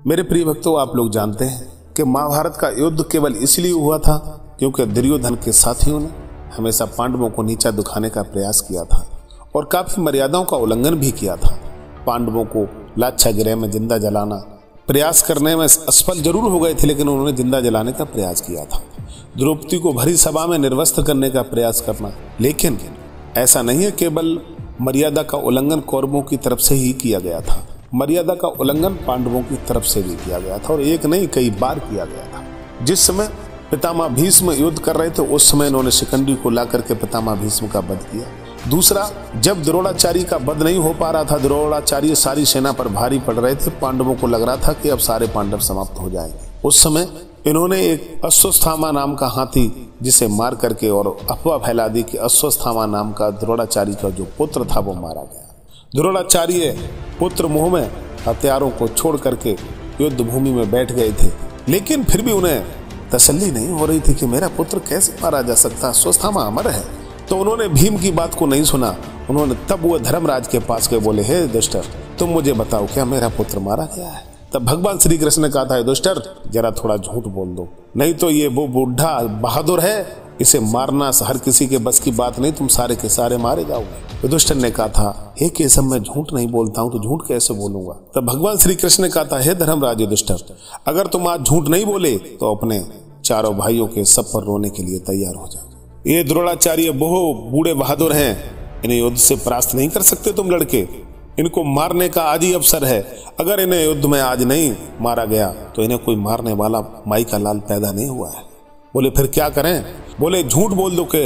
मेरे प्रिय भक्तों, आप लोग जानते हैं कि महाभारत का युद्ध केवल इसलिए हुआ था क्योंकि दुर्योधन के साथियों ने हमेशा पांडवों को नीचा दिखाने का प्रयास किया था और काफी मर्यादाओं का उल्लंघन भी किया था। पांडवों को लाक्षागृह में जिंदा जलाना प्रयास करने में असफल जरूर हो गए थे, लेकिन उन्होंने जिंदा जलाने का प्रयास किया था। द्रौपदी को भरी सभा में निर्वस्त्र करने का प्रयास करना, लेकिन ऐसा नहीं है केवल मर्यादा का उल्लंघन कौरवों की तरफ से ही किया गया था, मर्यादा का उल्लंघन पांडवों की तरफ से भी किया गया था और एक नहीं कई बार किया गया था। जिस समय पितामह भीष्म युद्ध कर रहे थे उस समय इन्होंने शिखंडी को ला करके पितामह भीष्म का वध किया। दूसरा, जब द्रोणाचार्य का वध नहीं हो पा रहा था, द्रोणाचार्य सारी सेना पर भारी पड़ रहे थे, पांडवों को लग रहा था कि अब सारे पांडव समाप्त हो जाएंगे, उस समय इन्होंने एक अश्वस्थामा नाम का हाथी जिसे मार करके और अफवाह फैला दी कि अश्वस्थामा नाम का द्रोणाचार्य का जो पुत्र था वो मारा गया। द्रोणाचार्य पुत्र मोह में हथियारों को छोड़ करके युद्ध भूमि में बैठ गए थे, लेकिन फिर भी उन्हें तसल्ली नहीं हो रही थी कि मेरा पुत्र कैसे मारा जा सकता, अश्वस्थामा अमर है। तो उन्होंने भीम की बात को नहीं सुना। उन्होंने तब वो धर्मराज के पास गए, बोले हे दुष्टर, तुम मुझे बताओ क्या मेरा पुत्र मारा गया है। तब भगवान श्री कृष्ण ने कहा था, दुष्टर जरा थोड़ा झूठ बोल दो, नहीं तो ये वो बूढ़ा बहादुर है, इसे मारना हर किसी के बस की बात नहीं, तुम सारे के सारे मारे जाओगे। युधिष्ठिर ने कहा था, हे केशव मैं झूठ नहीं बोलता हूँ, तो झूठ कैसे बोलूंगा। तब भगवान श्री कृष्ण ने कहा था, हे धर्मराज युधिष्ठिर, अगर तुम आज झूठ नहीं बोले तो अपने चारों भाइयों के सब पर रोने के लिए तैयार हो जाओ। ये द्रोणाचार्य बहुत बूढ़े बहादुर हैं, इन्हें युद्ध से परास्त नहीं कर सकते तुम लड़के, इनको मारने का आज ही अवसर है। अगर इन्हें युद्ध में आज नहीं मारा गया तो इन्हें कोई मारने वाला माई का लाल पैदा नहीं हुआ है। बोले फिर क्या करें। बोले झूठ बोल दो कि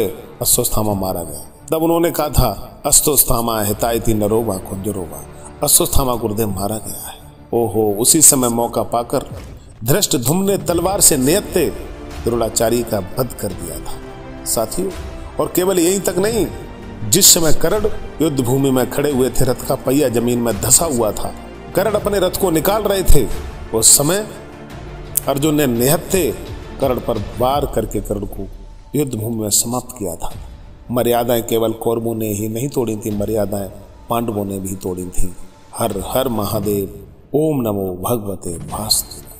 अश्वस्थामा मारा गया। तब उन्होंने कहा था, अश्वस्थामा हितायति नरोवा कुंजरोवा, अश्वस्थामा गुरुदेव मारा गया है। ओहो, उसी समय मौका पाकर धृष्टद्युम्न ने तलवार से नियत्ते द्रोणाचार्य का वध कर दिया था साथियों। और केवल यही तक नहीं, जिस समय कर्ण युद्ध भूमि में खड़े हुए थे, रथ का पहिया जमीन में धंसा हुआ था, कर्ण अपने रथ को निकाल रहे थे, उस समय अर्जुन ने निहत्थे कर्ण पर वार करके कर्ण को युद्ध भूमि में समाप्त किया था। मर्यादाएं केवल कौरवों ने ही नहीं तोड़ी थी, मर्यादाएं पांडवों ने भी तोड़ी थी। हर हर महादेव, ओम नमो भगवते वासुदेवाय।